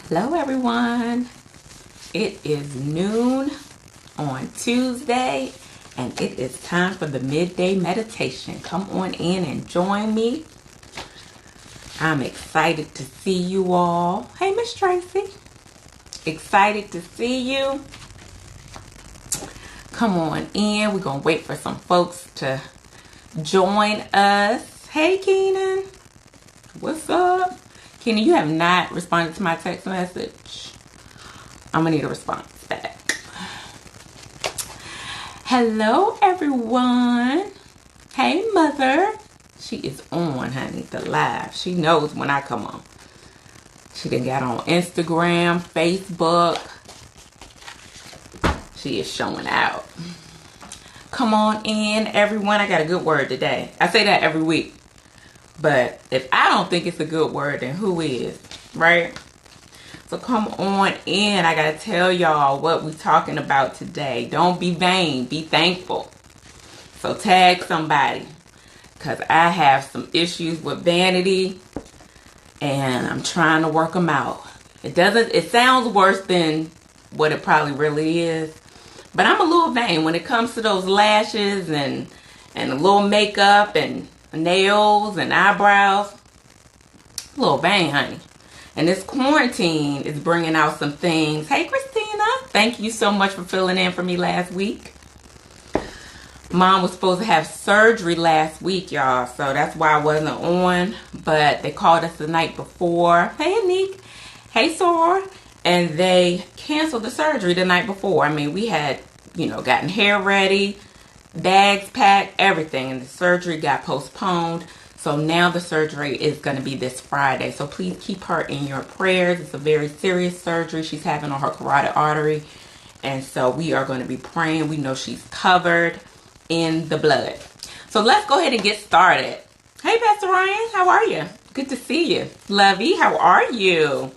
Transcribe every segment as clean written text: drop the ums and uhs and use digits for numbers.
Hello everyone. It is noon on Tuesday and it is time for the midday meditation. Come on in and join me. I'm excited to see you all. Hey Miss Tracy. Excited to see you. Come on in. We're going to wait for some folks to join us. Hey Keenan. What's up? Keenan, you have not responded to my text message. I'm going to need a response back. Hello, everyone. Hey, Mother. She is on, honey, the live. She knows when I come on. She done got on Instagram, Facebook. She is showing out. Come on in, everyone. I got a good word today. I say that every week. But if I don't think it's a good word, then who is, right? So come on in. I got to tell y'all what we're talking about today. Don't be vain. Be thankful. So tag somebody. Because I have some issues with vanity. And I'm trying to work them out. It sounds worse than what it probably really is. But I'm a little vain when it comes to those lashes and a little makeup and nails and eyebrows. A little vain, honey. And this quarantine is bringing out some things. Hey, Christina. Thank you so much for filling in for me last week. Mom was supposed to have surgery last week, y'all. So that's why I wasn't on. But they called us the night before. Hey, Anik. Hey, Sora. And they canceled the surgery the night before. I mean, we had, gotten hair ready, bags packed, everything. And the surgery got postponed. So now the surgery is going to be this Friday. So please keep her in your prayers. It's a very serious surgery she's having on her carotid artery. And so we are going to be praying. We know she's covered in the blood. So let's go ahead and get started. Hey, Pastor Ryan. How are you? Good to see you. Lovey, how are you?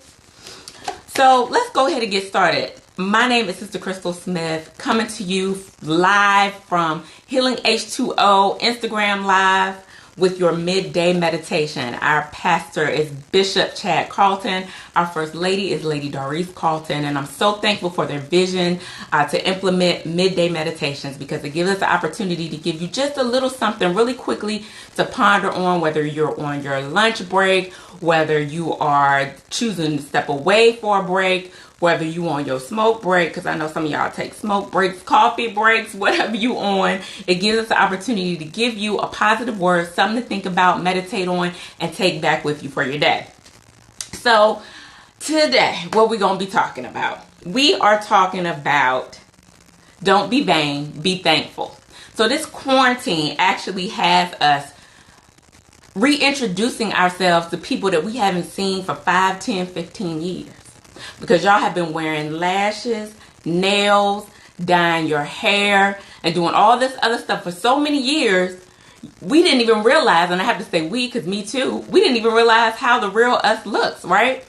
So let's go ahead and get started. My name is Sister Crystal Smith, coming to you live from Healing H2O Instagram Live with your midday meditation. Our pastor is Bishop Chad Carlton. Our first lady is Lady Doris Carlton. And I'm so thankful for their vision to implement midday meditations, because it gives us the opportunity to give you just a little something really quickly to ponder on, whether you're on your lunch break, whether you are choosing to step away for a break, whether you on your smoke break, because I know some of y'all take smoke breaks, coffee breaks, whatever you on. It gives us the opportunity to give you a positive word, something to think about, meditate on, and take back with you for your day. So today, what we're going to be talking about? We are talking about don't be vain, be thankful. So this quarantine actually has us reintroducing ourselves to people that we haven't seen for 5, 10, 15 years. Because y'all have been wearing lashes, nails, dyeing your hair, and doing all this other stuff for so many years. We didn't even realize, and I have to say we, because me too, we didn't even realize how the real us looks, right?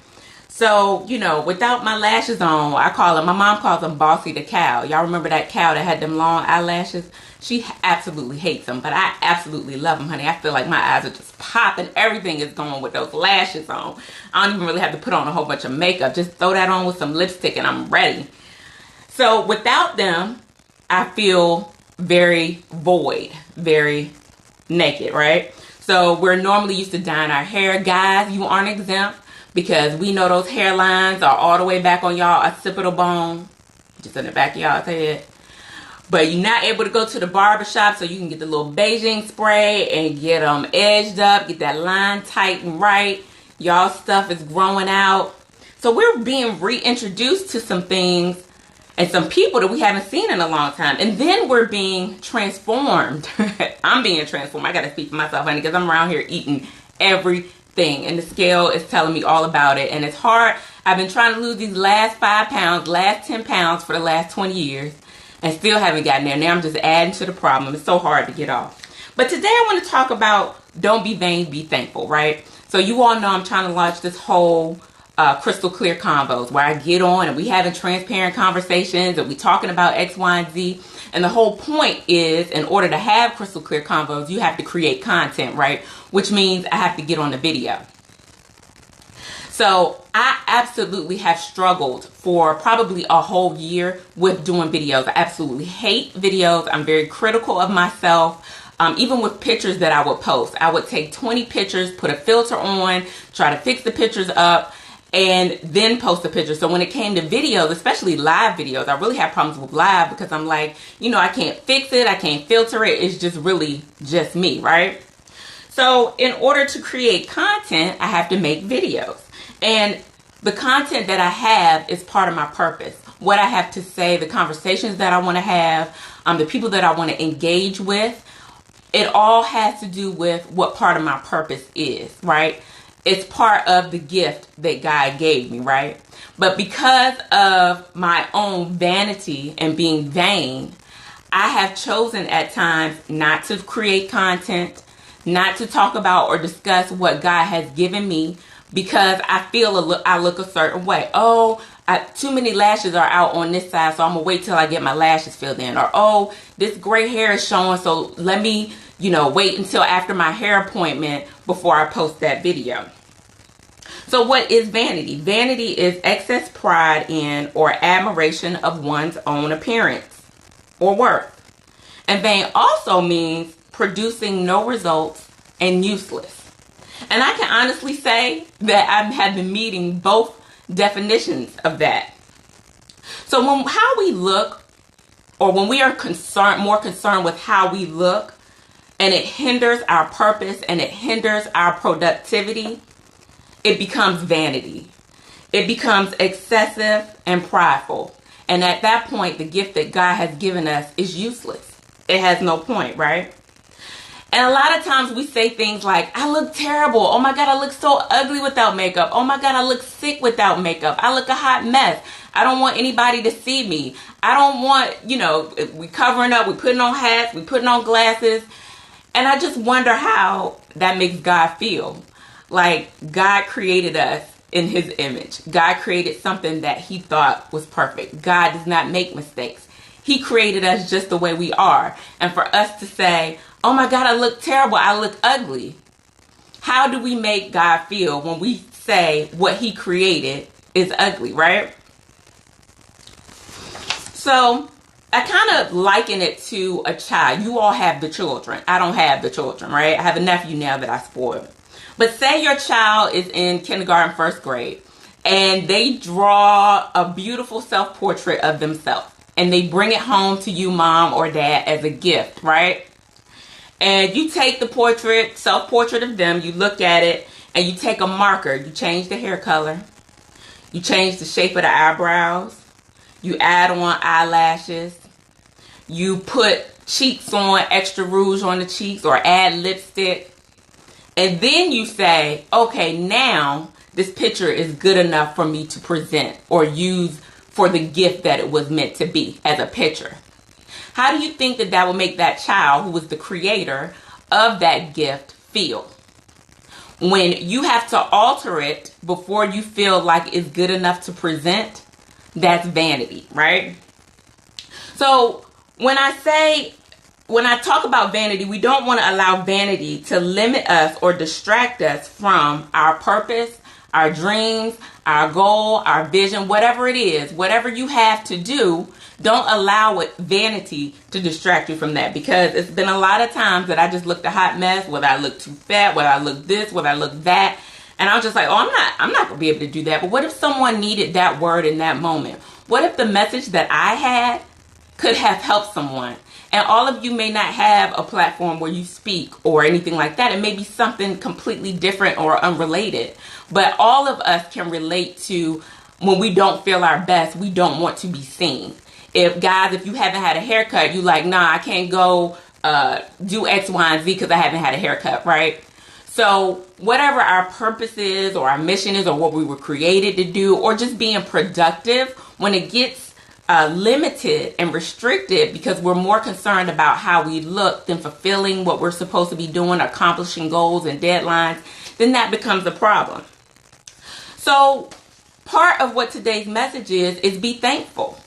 So, without my lashes on, my mom calls them Bossy the cow. Y'all remember that cow that had them long eyelashes? She absolutely hates them, but I absolutely love them, honey. I feel like my eyes are just popping. Everything is going with those lashes on. I don't even really have to put on a whole bunch of makeup. Just throw that on with some lipstick and I'm ready. So without them, I feel very void, very naked, right? So we're normally used to dyeing our hair. Guys, you aren't exempt, because we know those hairlines are all the way back on y'all occipital bone, just in the back of y'all's head. But you're not able to go to the barbershop, so you can get the little Beijing spray and get them edged up, get that line tight and right. Y'all stuff is growing out. So we're being reintroduced to some things and some people that we haven't seen in a long time. And then we're being transformed. I'm being transformed. I got to speak for myself, honey, because I'm around here eating everything. And the scale is telling me all about it. And it's hard. I've been trying to lose these last 5 pounds, last 10 pounds for the last 20 years. And still haven't gotten there. Now I'm just adding to the problem. It's so hard to get off. But today I want to talk about don't be vain, be thankful, right? So you all know I'm trying to launch this whole crystal clear convos where I get on and we having transparent conversations and we talking about X, Y, and Z. And the whole point is, in order to have crystal clear convos, you have to create content, right? Which means I have to get on the video. So I absolutely have struggled for probably a whole year with doing videos. I absolutely hate videos. I'm very critical of myself. Even with pictures that I would post, I would take 20 pictures, put a filter on, try to fix the pictures up, and then post the picture. So when it came to videos, especially live videos, I really have problems with live because I'm like, I can't fix it. I can't filter it. It's just really just me, right? So in order to create content, I have to make videos. And the content that I have is part of my purpose. What I have to say, the conversations that I want to have, the people that I want to engage with, it all has to do with what part of my purpose is, right? It's part of the gift that God gave me, right? But because of my own vanity and being vain, I have chosen at times not to create content, not to talk about or discuss what God has given me, because I feel I look a certain way. Oh, too many lashes are out on this side, so I'm going to wait till I get my lashes filled in. Or, oh, this gray hair is showing, so let me, wait until after my hair appointment before I post that video. So what is vanity? Vanity is excess pride in or admiration of one's own appearance or worth. And vain also means producing no results and useless. And I can honestly say that I have been meeting both definitions of that. So how we look, or when we are more concerned with how we look, and it hinders our purpose and it hinders our productivity, it becomes vanity. It becomes excessive and prideful. And at that point, the gift that God has given us is useless. It has no point, right? And a lot of times we say things like, I look terrible. Oh my God, I look so ugly without makeup. Oh my God, I look sick without makeup. I look a hot mess. I don't want anybody to see me. I don't want, we covering up, we putting on hats, we putting on glasses. And I just wonder how that makes God feel. Like God created us in his image. God created something that he thought was perfect. God does not make mistakes. He created us just the way we are. And for us to say, oh my God, I look terrible, I look ugly. How do we make God feel when we say what he created is ugly, right? So I kind of liken it to a child. You all have the children. I don't have the children, right? I have a nephew now that I spoil. But say your child is in kindergarten, first grade, and they draw a beautiful self-portrait of themselves. And they bring it home to you, mom or dad, as a gift, right? And you take the self-portrait of them, you look at it, and you take a marker. You change the hair color. You change the shape of the eyebrows. You add on eyelashes. You put cheeks on, extra rouge on the cheeks, or add lipstick. And then you say, okay, now this picture is good enough for me to present or use for the gift that it was meant to be as a picture. How do you think that will make that child, who was the creator of that gift, feel? When you have to alter it before you feel like it's good enough to present, that's vanity, right? So when I talk about vanity, we don't want to allow vanity to limit us or distract us from our purpose, our dreams, our goal, our vision, whatever it is, whatever you have to do. Don't allow vanity to distract you from that, because it's been a lot of times that I just looked a hot mess, whether I look too fat, whether I look this, whether I look that. And I was just like, oh, I'm not going to be able to do that. But what if someone needed that word in that moment? What if the message that I had could have helped someone? And all of you may not have a platform where you speak or anything like that. It may be something completely different or unrelated. But all of us can relate to when we don't feel our best, we don't want to be seen. If you haven't had a haircut, you like, nah, I can't go do X, Y, and Z because I haven't had a haircut, right? So whatever our purpose is or our mission is or what we were created to do, or just being productive, when it gets limited and restricted because we're more concerned about how we look than fulfilling what we're supposed to be doing, accomplishing goals and deadlines, then that becomes a problem. So part of what today's message is be thankful.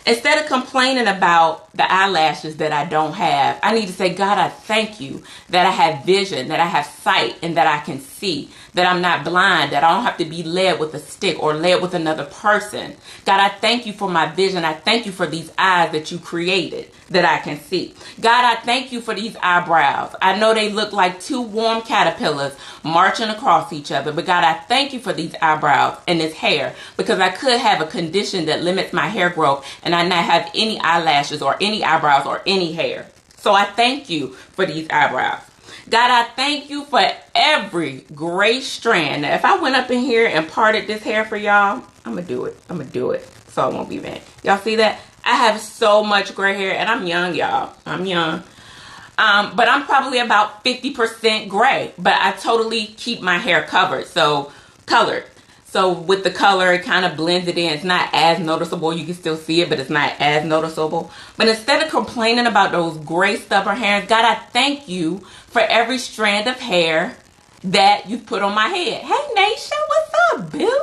Instead of complaining about the eyelashes that I don't have. I need to say, God, I thank you that I have vision, that I have sight, and that I can see, that I'm not blind, that I don't have to be led with a stick or led with another person. God, I thank you for my vision. I thank you for these eyes that you created that I can see. God, I thank you for these eyebrows. I know they look like two warm caterpillars marching across each other, but God, I thank you for these eyebrows and this hair, because I could have a condition that limits my hair growth and I not have any eyelashes or any eyebrows or any hair. So I thank you for these eyebrows. God, I thank you for every gray strand. Now, if I went up in here and parted this hair for y'all, I'm going to do it. I'm going to do it so I won't be mad. Y'all see that? I have so much gray hair, and I'm young, y'all. I'm young. But I'm probably about 50% gray. But I totally keep my hair colored. So with the color, it kind of blends it in. It's not as noticeable. You can still see it, but it's not as noticeable. But instead of complaining about those gray stubborn hairs, God, I thank you for every strand of hair that you put on my head. Hey, Nation, what's up, boo?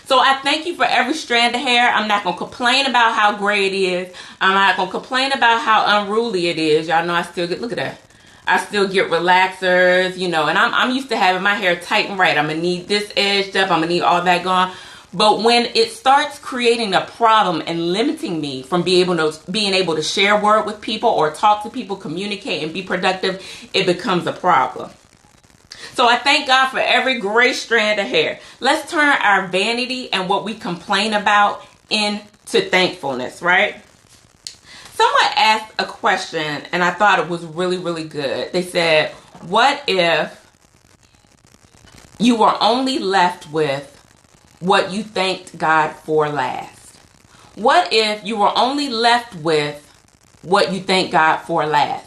So I thank you for every strand of hair. I'm not going to complain about how gray it is. I'm not going to complain about how unruly it is. Y'all know I still get, look at that. I still get relaxers, you know, and I'm used to having my hair tight and right. I'm going to need this edged up. I'm going to need all that gone. But when it starts creating a problem and limiting me from being able to share word with people or talk to people, communicate and be productive, it becomes a problem. So I thank God for every gray strand of hair. Let's turn our vanity and what we complain about into thankfulness, right? Someone asked a question, and I thought it was really, really good. They said, what if you were only left with what you thanked God for last? What if you were only left with what you thank God for last?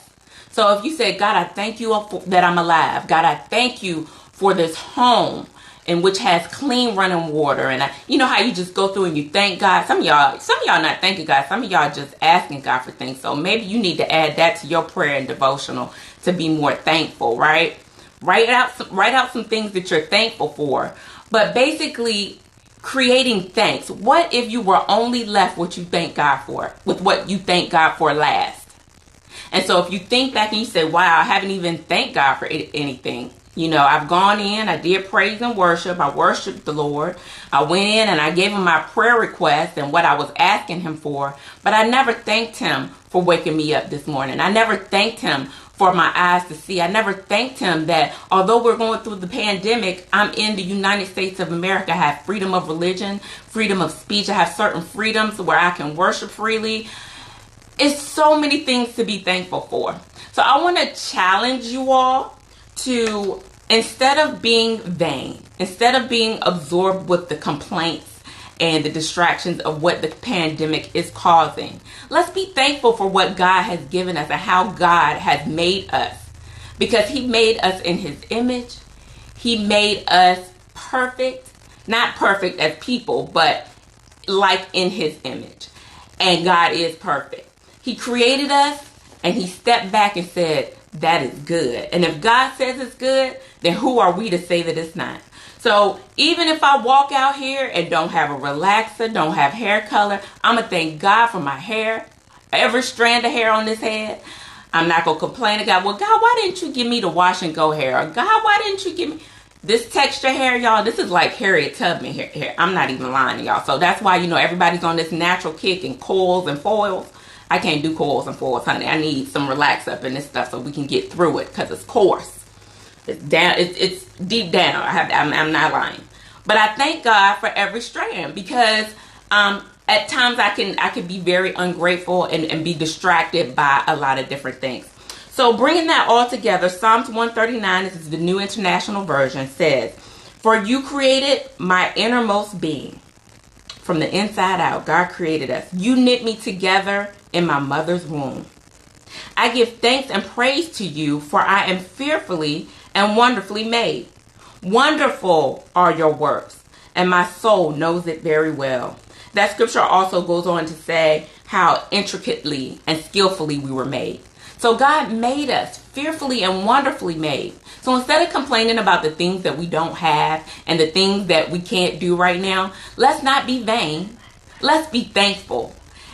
So if you said, God, I thank you that I'm alive. God, I thank you for this home in which has clean running water. And you know how you just go through and you thank God. Some of y'all not thanking God. Some of y'all just asking God for things. So maybe you need to add that to your prayer and devotional to be more thankful, right? Write out some things that you're thankful for. But basically creating thanks. What if you were only left with what you thank God for last? And so if you think back and you say, wow, I haven't even thanked God for anything. You know, I've gone in, I did praise and worship. I worshiped the Lord. I went in and I gave him my prayer request and what I was asking him for. But I never thanked him for waking me up this morning. I never thanked him for my eyes to see. I never thanked him that although we're going through the pandemic, I'm in the United States of America. I have freedom of religion, freedom of speech. I have certain freedoms where I can worship freely. It's so many things to be thankful for. So I want to challenge you all to, instead of being vain, instead of being absorbed with the complaints and the distractions of what the pandemic is causing, let's be thankful for what God has given us and how God has made us. Because he made us in his image. He made us perfect. Not perfect as people, but like in his image. And God is perfect. He created us and he stepped back and said, that is good. And if God says it's good, then who are we to say that it's not? So even if I walk out here and don't have a relaxer, don't have hair color, I'm going to thank God for my hair, every strand of hair on this head. I'm not going to complain to God, well, God, why didn't you give me the wash and go hair? Or God, why didn't you give me this texture hair, y'all? This is like Harriet Tubman hair. I'm not even lying to y'all. So that's why, you know, everybody's on this natural kick and coils and foils. I can't do coils and foils, honey. I need some relax up in this stuff so we can get through it because it's coarse. It's down. It's deep down. I'm not lying. But I thank God for every strand because at times I can be very ungrateful and be distracted by a lot of different things. So bringing that all together, Psalms 139, this is the New International Version, says, "For you created my innermost being." From the inside out, God created us. You knit me together in my mother's womb. I give thanks and praise to you, for I am fearfully and wonderfully made. Wonderful are your works, and my soul knows it very well. That scripture also goes on to say how intricately and skillfully we were made. So God made us fearfully and wonderfully made. So instead of complaining about the things that we don't have and the things that we can't do right now, let's not be vain. Let's be thankful.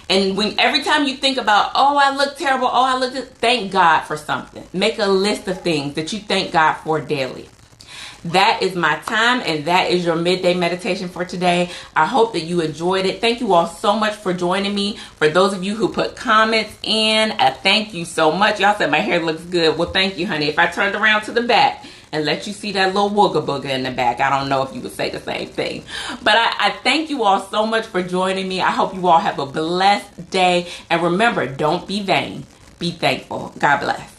And every time you think about, oh, I look terrible, oh, I look, thank God for something. Make a list of things that you thank God for daily. That is my time, and that is your midday meditation for today. I hope that you enjoyed it. Thank you all so much for joining me. For those of you who put comments in, thank you so much. Y'all said my hair looks good. Well, thank you, honey. If I turned around to the back and let you see that little wooga booga in the back, I don't know if you would say the same thing. But I thank you all so much for joining me. I hope you all have a blessed day. And remember, don't be vain. Be thankful. God bless.